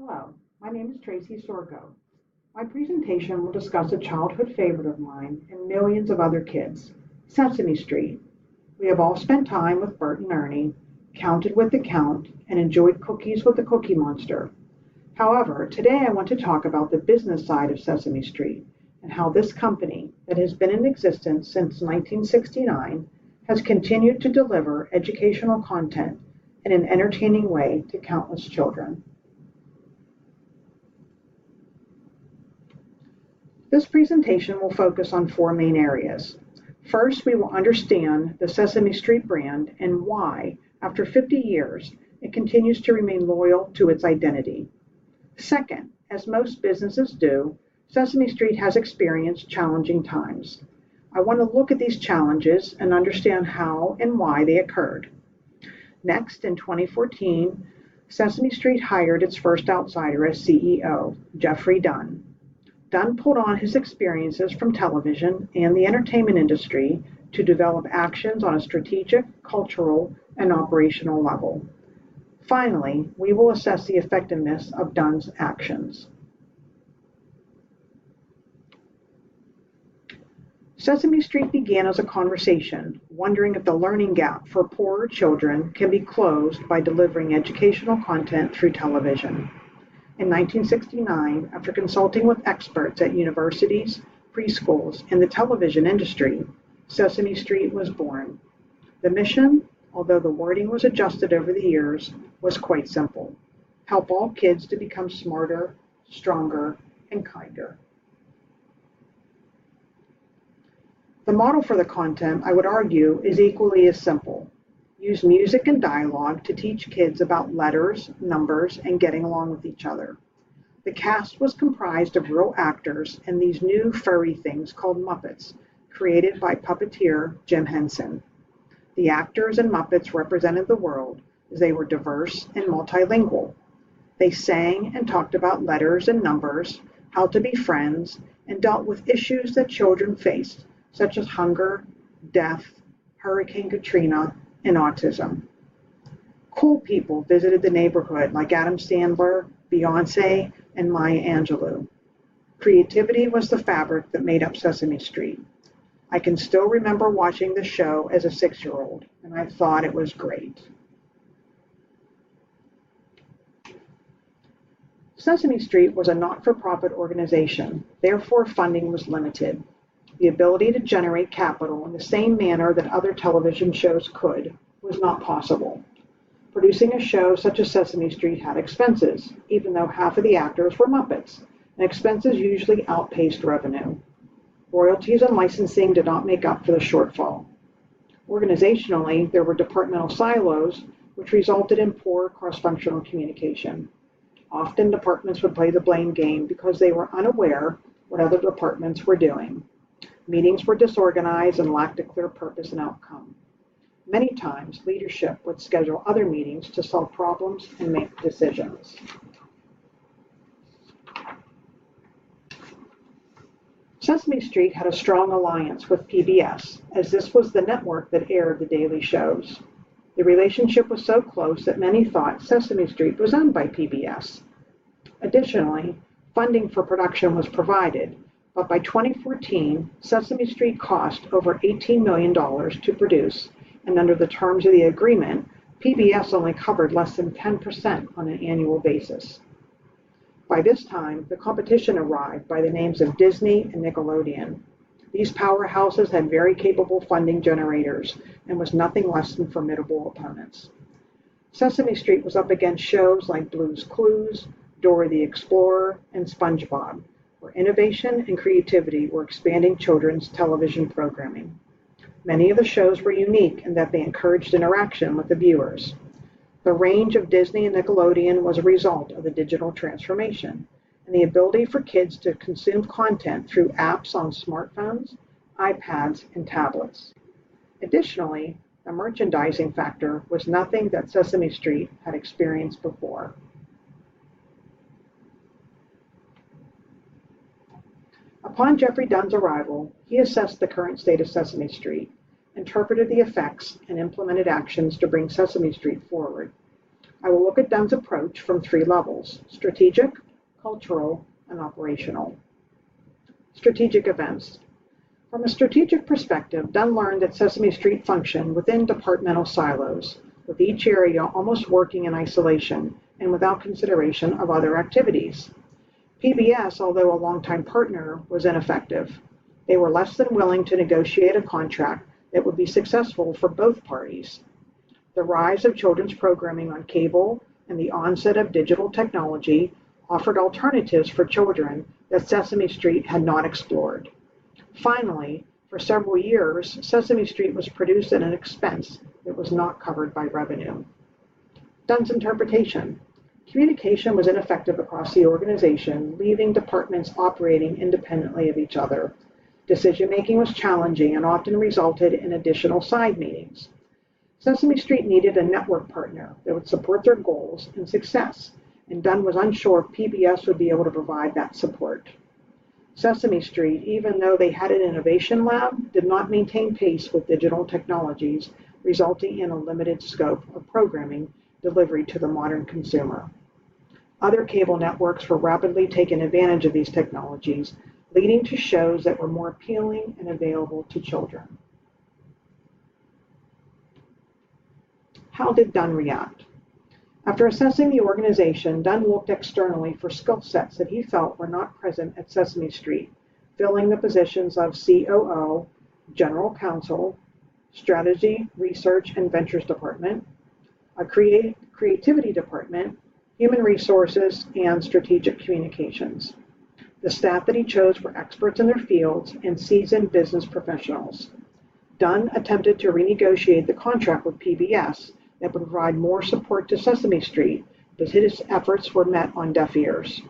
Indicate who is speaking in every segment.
Speaker 1: Hello, my name is Tracy Sorgo. My presentation will discuss a childhood favorite of mine and millions of other kids, Sesame Street. We have all spent time with Bert and Ernie, counted with the count, and enjoyed cookies with the Cookie Monster. However, today I want to talk about the business side of Sesame Street and how this company, that has been in existence since 1969, has continued to deliver educational content in an entertaining way to countless children. This presentation will focus on four main areas. First, we will understand the Sesame Street brand and why, after 50 years, it continues to remain loyal to its identity. Second, as most businesses do, Sesame Street has experienced challenging times. I want to look at these challenges and understand how and why they occurred. Next, in 2014, Sesame Street hired its first outsider as CEO, Jeffrey Dunn. Dunn pulled on his experiences from television and the entertainment industry to develop actions on a strategic, cultural, and operational level. Finally, we will assess the effectiveness of Dunn's actions. Sesame Street began as a conversation, wondering if the learning gap for poorer children can be closed by delivering educational content through television. In 1969, after consulting with experts at universities, preschools, and the television industry, Sesame Street was born. The mission, although the wording was adjusted over the years, was quite simple: help all kids to become smarter, stronger, and kinder. The model for the content, I would argue, is equally as simple. Use music and dialogue to teach kids about letters, numbers, and getting along with each other. The cast was comprised of real actors and these new furry things called Muppets, created by puppeteer Jim Henson. The actors and Muppets represented the world as they were diverse and multilingual. They sang and talked about letters and numbers, how to be friends, and dealt with issues that children faced, such as hunger, death, Hurricane Katrina, and autism. Cool people visited the neighborhood like Adam Sandler, Beyonce, and Maya Angelou. Creativity was the fabric that made up Sesame Street. I can still remember watching the show as a 6-year-old, and I thought it was great. Sesame Street was a not-for-profit organization, therefore funding was limited. The ability to generate capital in the same manner that other television shows could was not possible. Producing a show such as Sesame Street had expenses, even though half of the actors were Muppets, and expenses usually outpaced revenue. Royalties and licensing did not make up for the shortfall. Organizationally, there were departmental silos, which resulted in poor cross-functional communication. Often, departments would play the blame game because they were unaware what other departments were doing. Meetings were disorganized and lacked a clear purpose and outcome. Many times, leadership would schedule other meetings to solve problems and make decisions. Sesame Street had a strong alliance with PBS, as this was the network that aired the daily shows. The relationship was so close that many thought Sesame Street was owned by PBS. Additionally, funding for production was provided, but by 2014, Sesame Street cost over $18 million to produce, and under the terms of the agreement, PBS only covered less than 10% on an annual basis. By this time, the competition arrived by the names of Disney and Nickelodeon. These powerhouses had very capable funding generators and was nothing less than formidable opponents. Sesame Street was up against shows like Blue's Clues, Dora the Explorer, and SpongeBob, where innovation and creativity were expanding children's television programming. Many of the shows were unique in that they encouraged interaction with the viewers. The range of Disney and Nickelodeon was a result of the digital transformation and the ability for kids to consume content through apps on smartphones, iPads, and tablets. Additionally, the merchandising factor was nothing that Sesame Street had experienced before. Upon Jeffrey Dunn's arrival, he assessed the current state of Sesame Street, interpreted the effects, and implemented actions to bring Sesame Street forward. I will look at Dunn's approach from three levels: strategic, cultural, and operational. Strategic events. From a strategic perspective, Dunn learned that Sesame Street functioned within departmental silos, with each area almost working in isolation and without consideration of other activities. PBS, although a longtime partner, was ineffective. They were less than willing to negotiate a contract that would be successful for both parties. The rise of children's programming on cable and the onset of digital technology offered alternatives for children that Sesame Street had not explored. Finally, for several years, Sesame Street was produced at an expense that was not covered by revenue. Dunn's interpretation. Communication was ineffective across the organization, leaving departments operating independently of each other. Decision-making was challenging and often resulted in additional side meetings. Sesame Street needed a network partner that would support their goals and success, and Dunn was unsure if PBS would be able to provide that support. Sesame Street, even though they had an innovation lab, did not maintain pace with digital technologies, resulting in a limited scope of programming delivery to the modern consumer. Other cable networks were rapidly taking advantage of these technologies, leading to shows that were more appealing and available to children. How did Dunn react? After assessing the organization, Dunn looked externally for skill sets that he felt were not present at Sesame Street, filling the positions of COO, General Counsel, Strategy, Research, and Ventures Department, a Creativity Department, Human Resources, and Strategic Communications. The staff that he chose were experts in their fields and seasoned business professionals. Dunn attempted to renegotiate the contract with PBS that would provide more support to Sesame Street, but his efforts were met on deaf ears.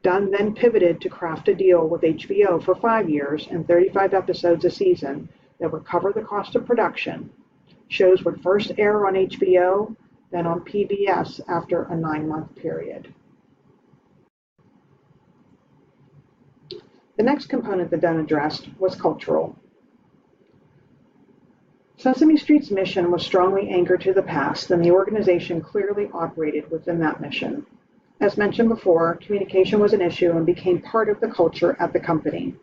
Speaker 1: Dunn then pivoted to craft a deal with HBO for 5 years and 35 episodes a season that would cover the cost of production. Shows would first air on HBO, then on PBS after a 9-month period. The next component that Dunn addressed was cultural. Sesame Street's mission was strongly anchored to the past, and the organization clearly operated within that mission. As mentioned before, communication was an issue and became part of the culture at the company.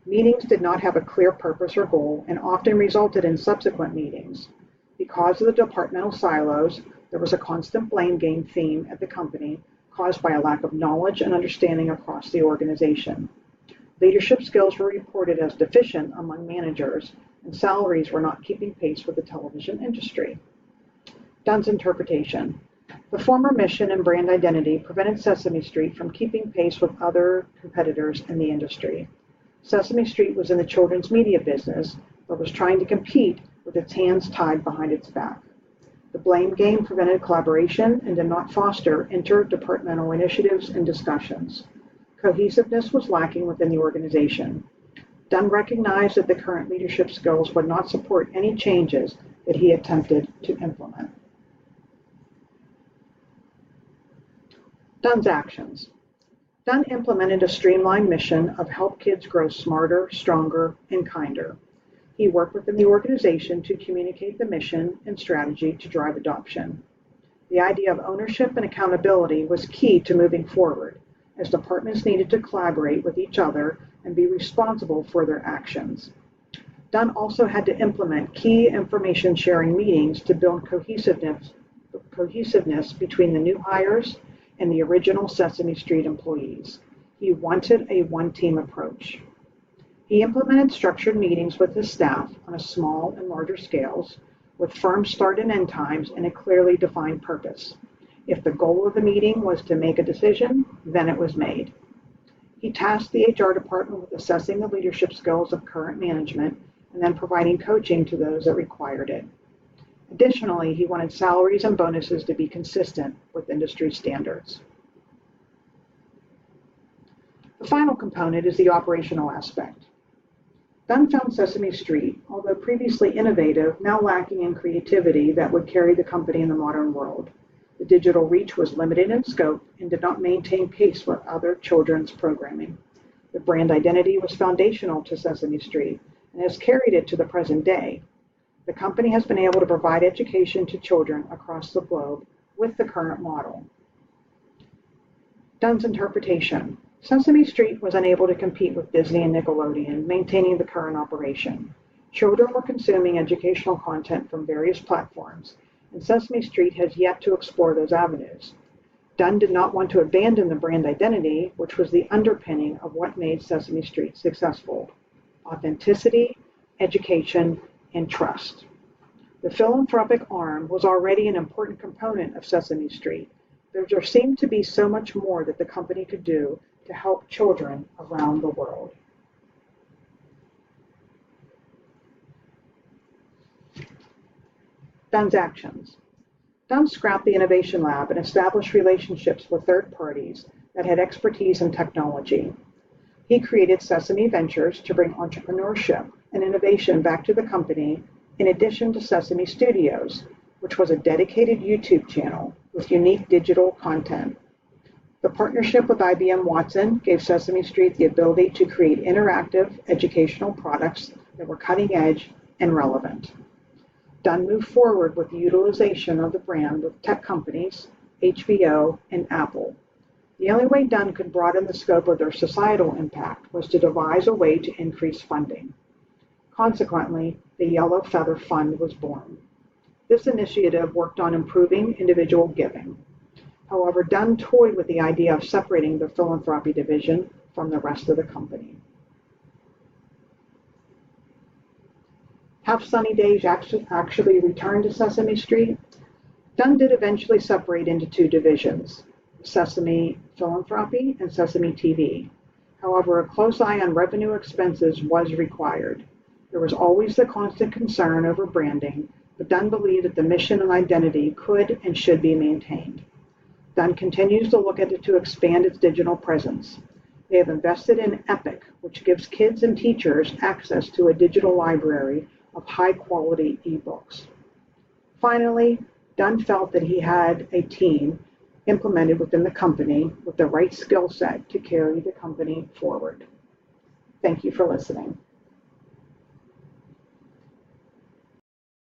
Speaker 1: Meetings did not have a clear purpose or goal and often resulted in subsequent meetings. Because of the departmental silos, there was a constant blame game theme at the company caused by a lack of knowledge and understanding across the organization. Leadership skills were reported as deficient among managers, and salaries were not keeping pace with the television industry. Dunn's interpretation. The former mission and brand identity prevented Sesame Street from keeping pace with other competitors in the industry. Sesame Street was in the children's media business, but was trying to compete with its hands tied behind its back. The blame game prevented collaboration and did not foster interdepartmental initiatives and discussions. Cohesiveness was lacking within the organization. Dunn recognized that the current leadership skills would not support any changes that he attempted to implement. Dunn's actions. Dunn implemented a streamlined mission of help kids grow smarter, stronger, and kinder. He worked within the organization to communicate the mission and strategy to drive adoption. The idea of ownership and accountability was key to moving forward, as departments needed to collaborate with each other and be responsible for their actions. Dunn also had to implement key information sharing meetings to build cohesiveness between the new hires and the original Sesame Street employees. He wanted a one-team approach. He implemented structured meetings with his staff on a small and larger scales, with firm start and end times and a clearly defined purpose. If the goal of the meeting was to make a decision, then it was made. He tasked the HR department with assessing the leadership skills of current management and then providing coaching to those that required it. Additionally, he wanted salaries and bonuses to be consistent with industry standards. The final component is the operational aspect. Dunn found Sesame Street, although previously innovative, now lacking in creativity that would carry the company in the modern world. The digital reach was limited in scope and did not maintain pace with other children's programming. The brand identity was foundational to Sesame Street and has carried it to the present day. The company has been able to provide education to children across the globe with the current model. Dunn's interpretation. Sesame Street was unable to compete with Disney and Nickelodeon, maintaining the current operation. Children were consuming educational content from various platforms, and Sesame Street has yet to explore those avenues. Dunn did not want to abandon the brand identity, which was the underpinning of what made Sesame Street successful: authenticity, education, and trust. The philanthropic arm was already an important component of Sesame Street, but there seemed to be so much more that the company could do to help children around the world. Dunn's actions. Dunn scrapped the Innovation Lab and established relationships with third parties that had expertise in technology. He created Sesame Ventures to bring entrepreneurship and innovation back to the company, in addition to Sesame Studios, which was a dedicated YouTube channel with unique digital content. The partnership with IBM Watson gave Sesame Street the ability to create interactive educational products that were cutting edge and relevant. Dunn moved forward with the utilization of the brand with tech companies, HBO, and Apple. The only way Dunn could broaden the scope of their societal impact was to devise a way to increase funding. Consequently, the Yellow Feather Fund was born. This initiative worked on improving individual giving. However, Dunn toyed with the idea of separating the philanthropy division from the rest of the company. Have Sunny Days actually returned to Sesame Street? Dunn did eventually separate into two divisions: Sesame Philanthropy and Sesame TV. However, a close eye on revenue expenses was required. There was always the constant concern over branding, but Dunn believed that the mission and identity could and should be maintained. Dunn continues to look at it to expand its digital presence. They have invested in Epic, which gives kids and teachers access to a digital library of high-quality ebooks. Finally, Dunn felt that he had a team implemented within the company with the right skill set to carry the company forward. Thank you for listening.